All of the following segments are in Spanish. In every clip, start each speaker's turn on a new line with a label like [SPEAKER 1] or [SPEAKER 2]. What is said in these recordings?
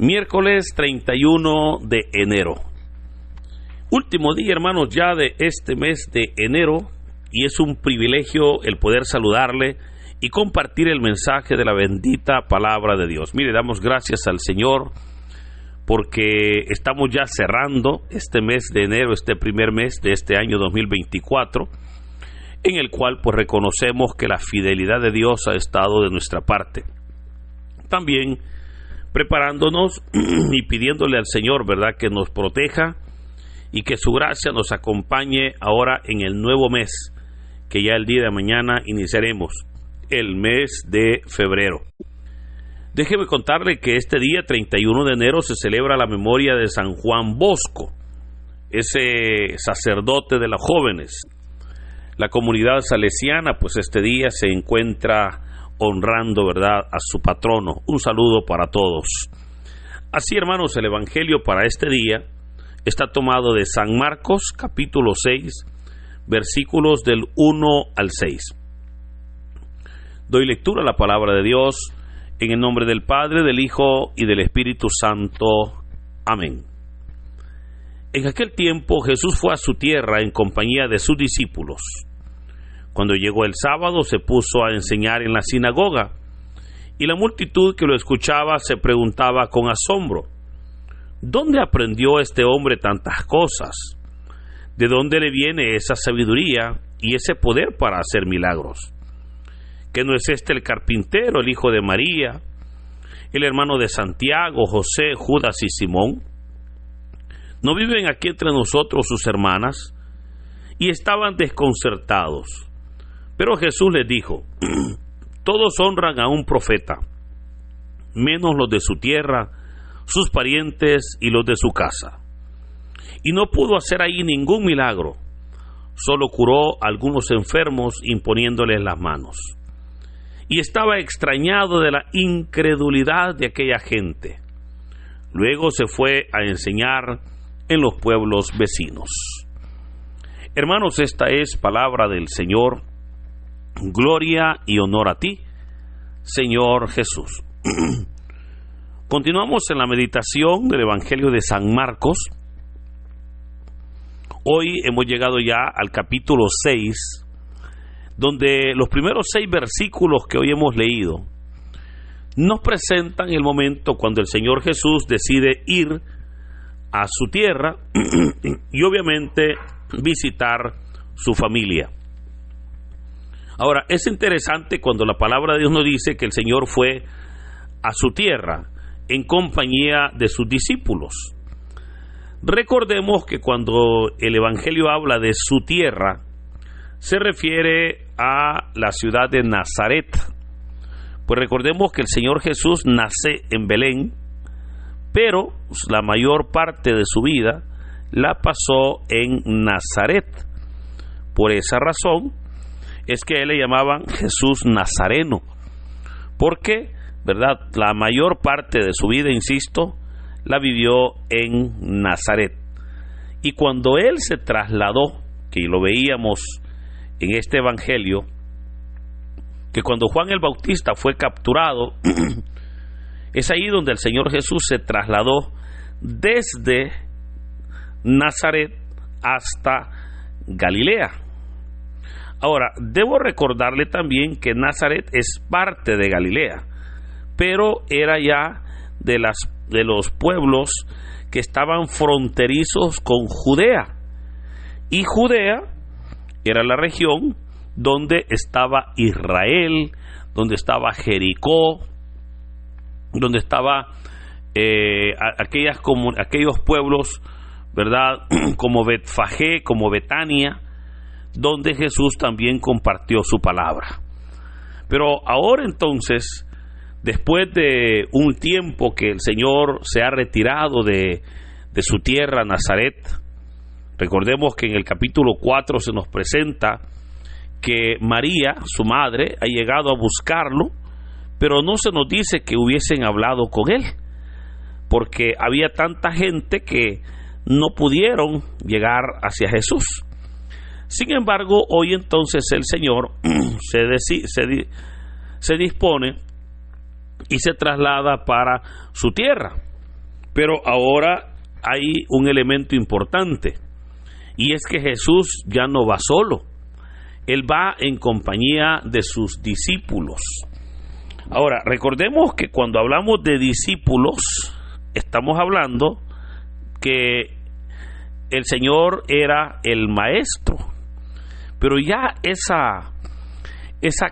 [SPEAKER 1] Miércoles 31 de enero. Último día, hermanos, ya de este mes de enero, y es un privilegio el poder saludarle y compartir el mensaje de la bendita palabra de Dios. Mire, damos gracias al Señor porque estamos ya cerrando este mes de enero, este primer mes de este año 2024, en el cual pues reconocemos que la fidelidad de Dios ha estado de nuestra parte. También preparándonos y pidiéndole al Señor, ¿verdad?, que nos proteja y que su gracia nos acompañe ahora en el nuevo mes, que ya el día de mañana iniciaremos, el mes de febrero. Déjeme contarle que este día, 31 de enero, se celebra la memoria de San Juan Bosco, ese sacerdote de los jóvenes. La comunidad salesiana, pues este día se encuentra honrando, ¿verdad?, a su patrono. Un saludo para todos. Así, hermanos, el evangelio para este día está tomado de San Marcos, capítulo 6, versículos del 1 al 6. Doy lectura a la palabra de Dios en el nombre del Padre, del Hijo y del Espíritu Santo. Amén. En aquel tiempo Jesús fue a su tierra en compañía de sus discípulos. Cuando llegó el sábado, se puso a enseñar en la sinagoga, y la multitud que lo escuchaba se preguntaba con asombro: ¿dónde aprendió este hombre tantas cosas? ¿De dónde le viene esa sabiduría y ese poder para hacer milagros? ¿Que no es este el carpintero, el hijo de María, el hermano de Santiago, José, Judas y Simón? ¿No viven aquí entre nosotros sus hermanas? Y estaban desconcertados. Pero Jesús les dijo: todos honran a un profeta, menos los de su tierra, sus parientes y los de su casa. Y no pudo hacer ahí ningún milagro, solo curó a algunos enfermos imponiéndoles las manos. Y estaba extrañado de la incredulidad de aquella gente. Luego se fue a enseñar en los pueblos vecinos. Hermanos, esta es palabra del Señor. Gloria y honor a ti, Señor Jesús. Continuamos en la meditación del Evangelio de San Marcos. Hoy hemos llegado ya al capítulo 6, donde los primeros 6 versículos que hoy hemos leído nos presentan el momento cuando el Señor Jesús decide ir a su tierra y obviamente visitar su familia. Ahora, es interesante cuando la palabra de Dios nos dice que el Señor fue a su tierra en compañía de sus discípulos. Recordemos que cuando el Evangelio habla de su tierra, se refiere a la ciudad de Nazaret. Pues recordemos que el Señor Jesús nace en Belén, pero la mayor parte de su vida la pasó en Nazaret. Por esa razón es que a él le llamaban Jesús Nazareno, porque, ¿verdad?, la mayor parte de su vida, insisto, la vivió en Nazaret. Y cuando él se trasladó, que lo veíamos en este evangelio, que cuando Juan el Bautista fue capturado, es ahí donde el Señor Jesús se trasladó desde Nazaret hasta Galilea. Ahora, debo recordarle también que Nazaret es parte de Galilea, pero era ya de los pueblos que estaban fronterizos con Judea. Y Judea era la región donde estaba Israel, donde estaba Jericó, donde estaba aquellos pueblos, ¿verdad?, como Betfagé, como Betania, donde Jesús también compartió su palabra. Pero ahora entonces, después de un tiempo que el Señor se ha retirado de su tierra, Nazaret, recordemos que en el capítulo 4 se nos presenta que María, su madre, ha llegado a buscarlo, pero no se nos dice que hubiesen hablado con él, porque había tanta gente que no pudieron llegar hacia Jesús. Sin embargo, hoy entonces el Señor se dispone y se traslada para su tierra. Pero ahora hay un elemento importante, y es que Jesús ya no va solo, Él va en compañía de sus discípulos. Ahora, recordemos que cuando hablamos de discípulos, estamos hablando que el Señor era el maestro, pero ya esa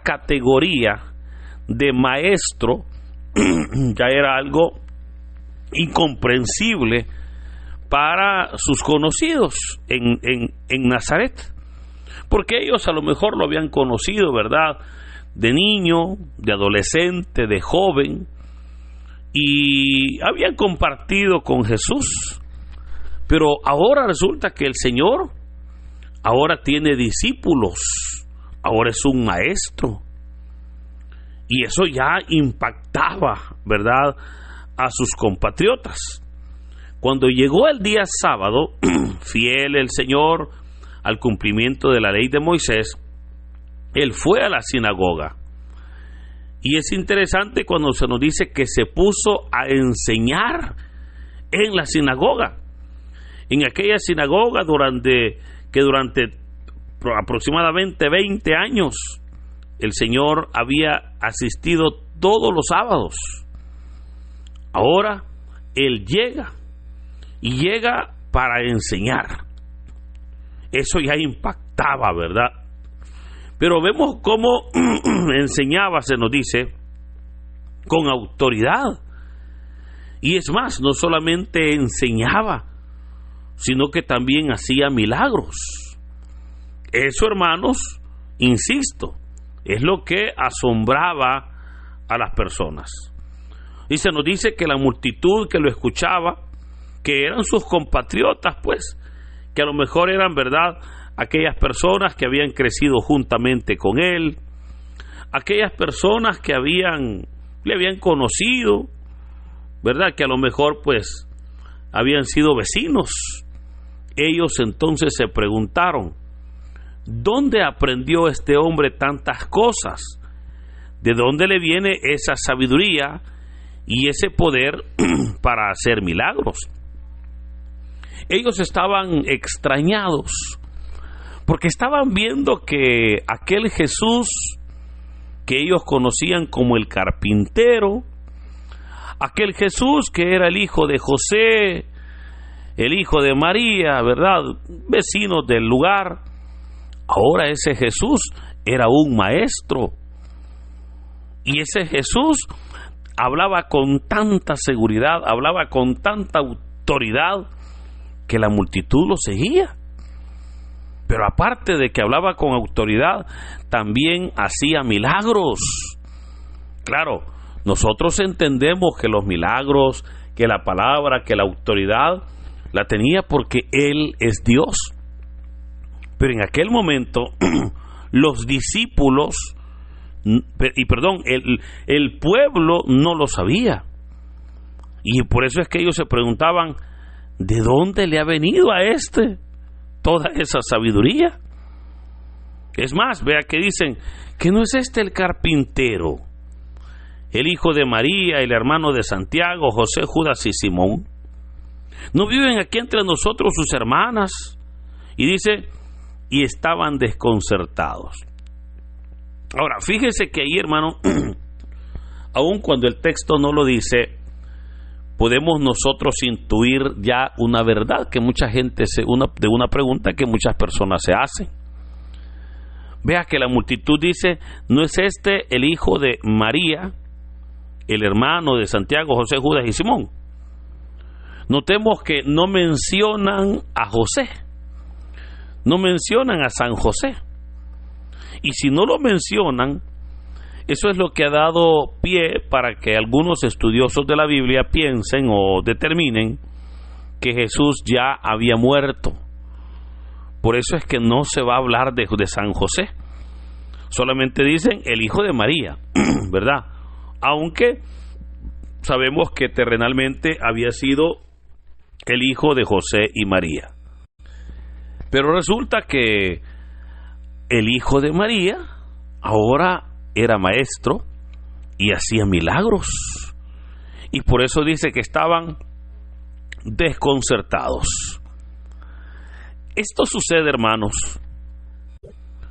[SPEAKER 1] categoría de maestro ya era algo incomprensible para sus conocidos en Nazaret, porque ellos a lo mejor lo habían conocido, ¿verdad?, de niño, de adolescente, de joven, y habían compartido con Jesús. Pero ahora resulta que el Señor ahora tiene discípulos, ahora es un maestro, y eso ya impactaba, ¿verdad?, a sus compatriotas. Cuando llegó el día sábado, fiel el Señor al cumplimiento de la ley de Moisés, Él fue a la sinagoga. Y es interesante cuando se nos dice que se puso a enseñar en la sinagoga. En aquella sinagoga durante aproximadamente 20 años, el Señor había asistido todos los sábados. Ahora Él llega, y llega para enseñar. Eso ya impactaba, ¿verdad? Pero vemos cómo enseñaba, se nos dice, con autoridad. Y es más, no solamente enseñaba, sino que también hacía milagros. Eso, hermanos, insisto, es lo que asombraba a las personas. Y se nos dice que la multitud que lo escuchaba, que eran sus compatriotas, pues, que a lo mejor eran, ¿verdad?, aquellas personas que habían crecido juntamente con él, aquellas personas que le habían conocido, ¿verdad?, que a lo mejor, pues, habían sido vecinos. Ellos entonces se preguntaron: ¿dónde aprendió este hombre tantas cosas? ¿De dónde le viene esa sabiduría y ese poder para hacer milagros? Ellos estaban extrañados, porque estaban viendo que aquel Jesús que ellos conocían como el carpintero, aquel Jesús que era el hijo de José, el hijo de María, ¿verdad?, vecinos del lugar, ahora ese Jesús era un maestro. Y ese Jesús hablaba con tanta seguridad, hablaba con tanta autoridad, que la multitud lo seguía. Pero aparte de que hablaba con autoridad, también hacía milagros. Claro, nosotros entendemos que los milagros, que la palabra, que la autoridad la tenía porque Él es Dios. Pero en aquel momento los discípulos, el pueblo no lo sabía. Y por eso es que ellos se preguntaban: ¿de dónde le ha venido a toda esa sabiduría? Es más, vea que dicen que no es el carpintero, el hijo de María, el hermano de Santiago, José, Judas y Simón. ¿No viven aquí entre nosotros sus hermanas? Y dice, y estaban desconcertados. Ahora, fíjese que ahí, hermano, aun cuando el texto no lo dice, podemos nosotros intuir ya una verdad que mucha gente de una pregunta que muchas personas se hacen. Vea que la multitud dice: ¿no es el hijo de María, el hermano de Santiago, José, Judas y Simón? Notemos que no mencionan a José, no mencionan a San José. Y si no lo mencionan, eso es lo que ha dado pie para que algunos estudiosos de la Biblia piensen o determinen que Jesús ya había muerto. Por eso es que no se va a hablar de San José. Solamente dicen el hijo de María, ¿verdad? Aunque sabemos que terrenalmente había sido el hijo de José y María. Pero resulta que el hijo de María ahora era maestro y hacía milagros. Y por eso dice que estaban desconcertados. Esto sucede, hermanos,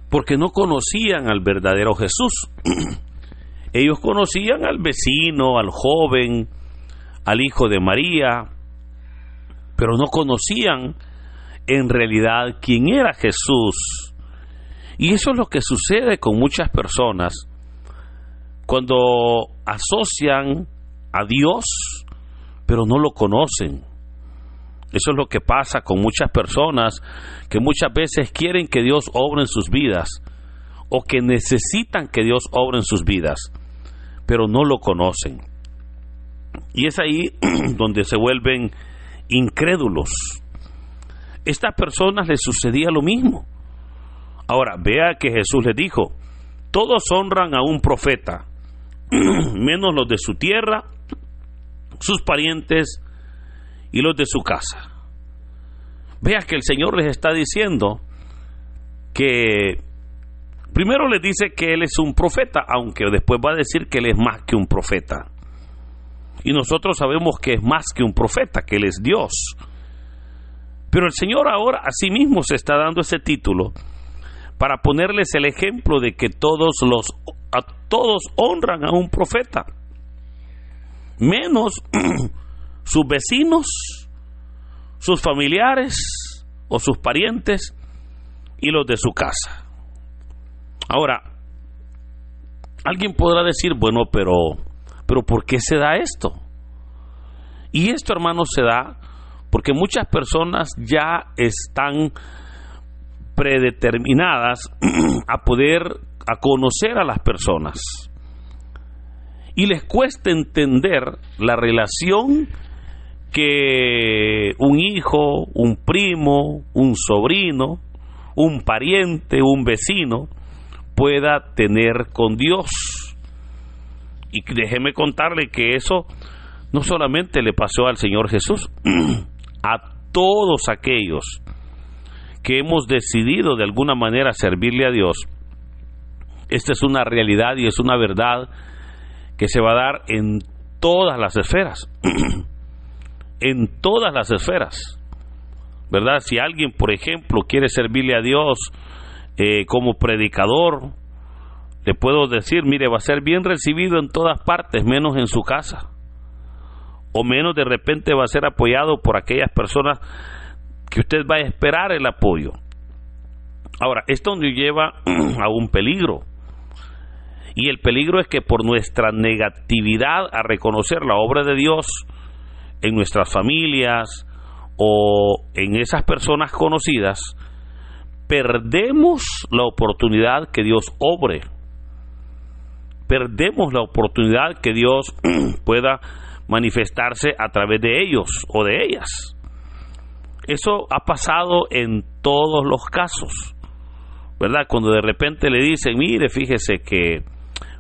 [SPEAKER 1] porque no conocían al verdadero Jesús. Ellos conocían al vecino, al joven, al hijo de María, pero no conocían en realidad quién era Jesús. Y eso es lo que sucede con muchas personas cuando asocian a Dios, pero no lo conocen. Eso es lo que pasa con muchas personas que muchas veces quieren que Dios obre en sus vidas, o que necesitan que Dios obre en sus vidas, pero no lo conocen. Y es ahí donde se vuelven incrédulos. Estas personas les sucedía lo mismo. Ahora, vea que Jesús les dijo: todos honran a un profeta, menos los de su tierra, sus parientes y los de su casa. Vea que el Señor les está diciendo que primero les dice que Él es un profeta, aunque después va a decir que Él es más que un profeta. Y nosotros sabemos que es más que un profeta, que Él es Dios. Pero el Señor ahora a sí mismo se está dando ese título para ponerles el ejemplo de que todos honran a un profeta, menos sus vecinos, sus familiares o sus parientes y los de su casa. Ahora, alguien podrá decir, bueno, pero ¿por qué se da esto? Y esto, hermanos, se da porque muchas personas ya están predeterminadas a conocer a las personas, y les cuesta entender la relación que un hijo, un primo, un sobrino, un pariente, un vecino pueda tener con Dios. Y déjeme contarle que eso no solamente le pasó al Señor Jesús, a todos aquellos que hemos decidido de alguna manera servirle a Dios. Esta es una realidad y es una verdad que se va a dar en todas las esferas. En todas las esferas, ¿verdad? Si alguien, por ejemplo, quiere servirle a Dios como predicador, le puedo decir, mire, va a ser bien recibido en todas partes, menos en su casa, o menos de repente va a ser apoyado por aquellas personas que usted va a esperar el apoyo. Ahora, esto nos lleva a un peligro, y el peligro es que por nuestra negatividad a reconocer la obra de Dios en nuestras familias o en esas personas conocidas, perdemos la oportunidad que Dios obre, perdemos la oportunidad que Dios pueda manifestarse a través de ellos o de ellas. Eso ha pasado en todos los casos, ¿verdad? Cuando de repente le dicen, mire, fíjese que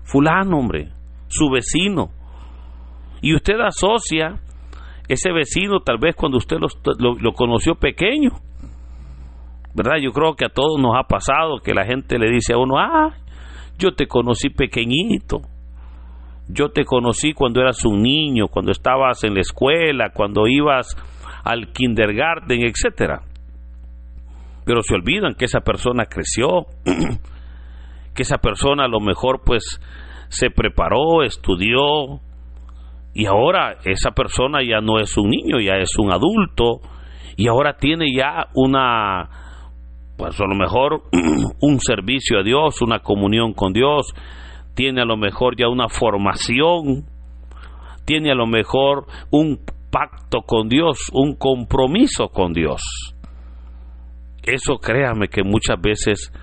[SPEAKER 1] fulano, hombre, su vecino, y usted asocia ese vecino tal vez cuando usted lo conoció pequeño, ¿verdad? Yo creo que a todos nos ha pasado que la gente le dice a uno, yo te conocí pequeñito, yo te conocí cuando eras un niño, cuando estabas en la escuela, cuando ibas al kindergarten, etcétera. Pero se olvidan que esa persona creció, que esa persona a lo mejor pues se preparó, estudió, y ahora esa persona ya no es un niño, ya es un adulto, y ahora tiene ya pues a lo mejor un servicio a Dios, una comunión con Dios, tiene a lo mejor ya una formación, tiene a lo mejor un pacto con Dios, un compromiso con Dios. Eso, créame, que muchas veces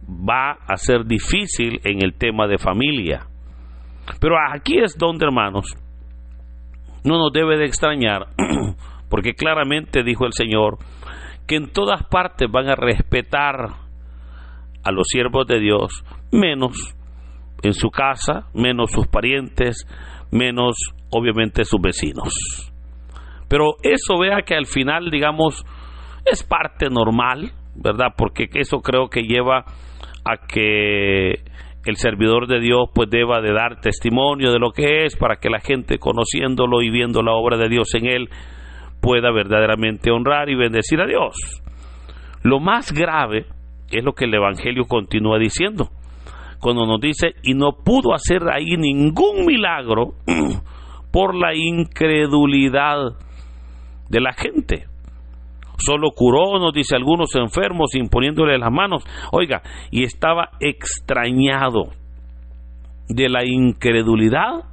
[SPEAKER 1] va a ser difícil en el tema de familia. Pero aquí es donde, hermanos, no nos debe de extrañar, porque claramente dijo el Señor que en todas partes van a respetar a los siervos de Dios, menos en su casa, menos sus parientes, menos obviamente sus vecinos. Pero eso, vea que al final, digamos, es parte normal, ¿verdad? Porque eso creo que lleva a que el servidor de Dios pues deba de dar testimonio de lo que es, para que la gente, conociéndolo y viendo la obra de Dios en él, pueda verdaderamente honrar y bendecir a Dios. Lo más grave es lo que el Evangelio continúa diciendo, cuando nos dice, y no pudo hacer ahí ningún milagro por la incredulidad de la gente. Solo curó, nos dice, algunos enfermos imponiéndole las manos. Oiga, y estaba extrañado de la incredulidad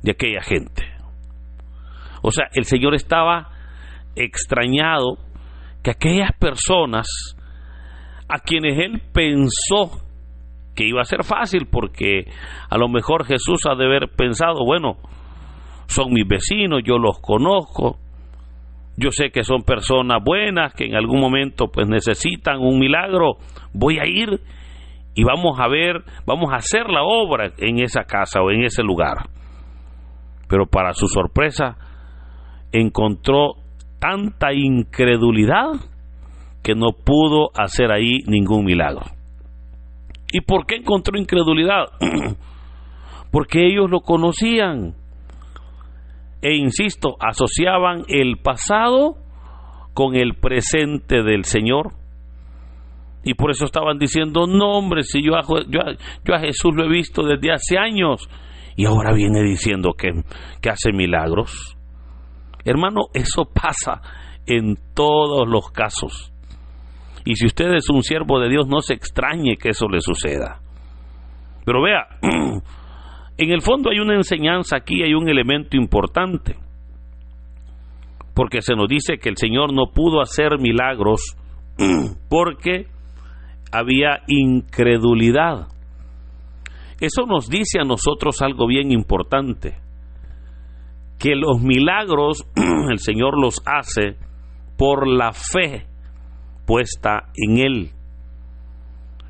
[SPEAKER 1] de aquella gente. O sea, el Señor estaba extrañado que aquellas personas a quienes Él pensó que iba a ser fácil, porque a lo mejor Jesús ha de haber pensado, bueno, son mis vecinos, yo los conozco, yo sé que son personas buenas, que en algún momento pues necesitan un milagro, voy a ir y vamos a hacer la obra en esa casa o en ese lugar. Pero para su sorpresa encontró tanta incredulidad que no pudo hacer ahí ningún milagro. ¿Y por qué encontró incredulidad? Porque ellos lo conocían. E insisto, asociaban el pasado con el presente del Señor. Y por eso estaban diciendo, no hombre, si yo a Jesús lo he visto desde hace años y ahora viene diciendo que hace milagros. Hermano, eso pasa en todos los casos. Y si usted es un siervo de Dios, no se extrañe que eso le suceda. Pero vea, en el fondo hay una enseñanza aquí, hay un elemento importante. Porque se nos dice que el Señor no pudo hacer milagros porque había incredulidad. Eso nos dice a nosotros algo bien importante. Que los milagros el Señor los hace por la fe puesta en Él.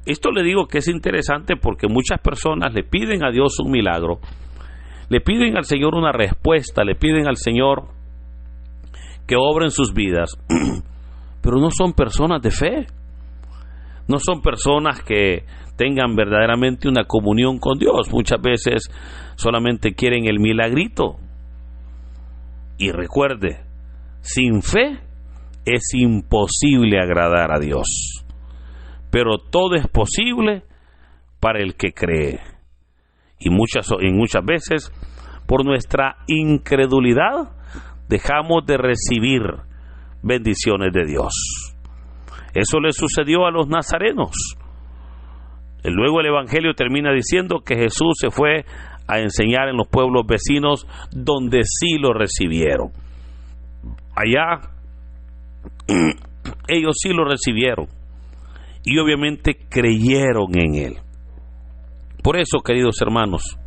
[SPEAKER 1] Esto le digo que es interesante porque muchas personas le piden a Dios un milagro, le piden al Señor una respuesta, le piden al Señor que obre en sus vidas, pero no son personas de fe, no son personas que tengan verdaderamente una comunión con Dios. Muchas veces solamente quieren el milagrito. Y recuerde, sin fe es imposible agradar a Dios, pero todo es posible para el que cree. Y muchas veces, por nuestra incredulidad, dejamos de recibir bendiciones de Dios. Eso le sucedió a los nazarenos. Luego el Evangelio termina diciendo que Jesús se fue a enseñar en los pueblos vecinos donde sí lo recibieron. Allá ellos sí lo recibieron y obviamente creyeron en Él. Por eso, queridos hermanos,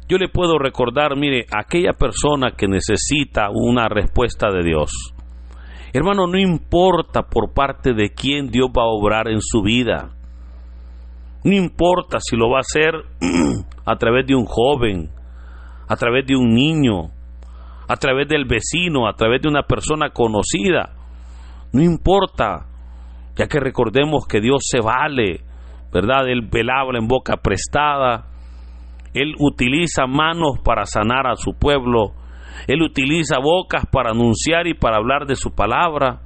[SPEAKER 1] yo le puedo recordar, mire, aquella persona que necesita una respuesta de Dios, hermano, no importa por parte de quién Dios va a obrar en su vida, no importa si lo va a hacer a través de un joven, a través de un niño, a través del vecino, a través de una persona conocida, no importa, ya que recordemos que Dios se vale, ¿verdad? Él habla en boca prestada, Él utiliza manos para sanar a su pueblo, Él utiliza bocas para anunciar y para hablar de su palabra,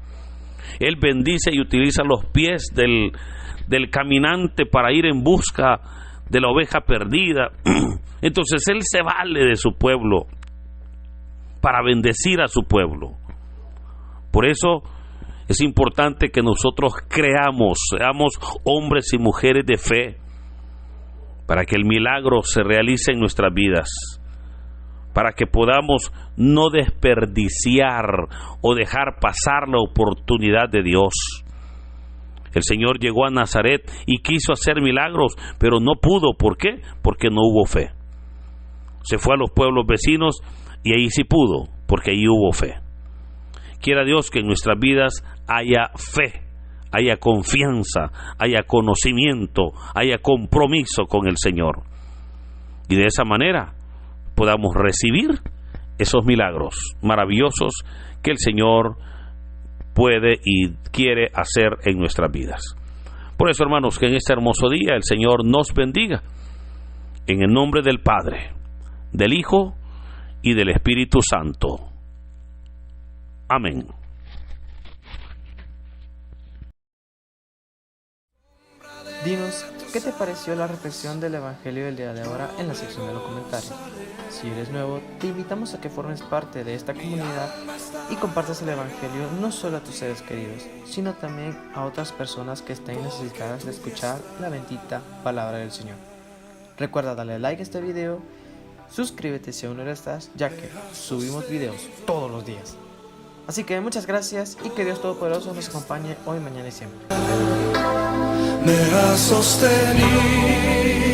[SPEAKER 1] Él bendice y utiliza los pies del caminante para ir en busca de la oveja perdida. Entonces Él se vale de su pueblo para bendecir a su pueblo. Por eso es importante que nosotros seamos hombres y mujeres de fe, para que el milagro se realice en nuestras vidas, para que podamos no desperdiciar o dejar pasar la oportunidad de Dios. El Señor llegó a Nazaret y quiso hacer milagros, pero no pudo. ¿Por qué? Porque no hubo fe. Se fue a los pueblos vecinos y ahí sí pudo, porque ahí hubo fe. Quiera Dios que en nuestras vidas haya fe, haya confianza, haya conocimiento, haya compromiso con el Señor. Y de esa manera podamos recibir esos milagros maravillosos que el Señor puede y quiere hacer en nuestras vidas. Por eso, hermanos, que en este hermoso día el Señor nos bendiga. En el nombre del Padre, del Hijo y del Espíritu Santo. Amén.
[SPEAKER 2] Dinos, ¿qué te pareció la reflexión del Evangelio del día de ahora en la sección de los comentarios? Si eres nuevo, te invitamos a que formes parte de esta comunidad y compartas el Evangelio no solo a tus seres queridos, sino también a otras personas que estén necesitadas de escuchar la bendita palabra del Señor. Recuerda darle like a este video, suscríbete si aún no lo estás, ya que subimos videos todos los días. Así que muchas gracias y que Dios Todopoderoso nos acompañe hoy, mañana y siempre.
[SPEAKER 3] Me ha sostenido.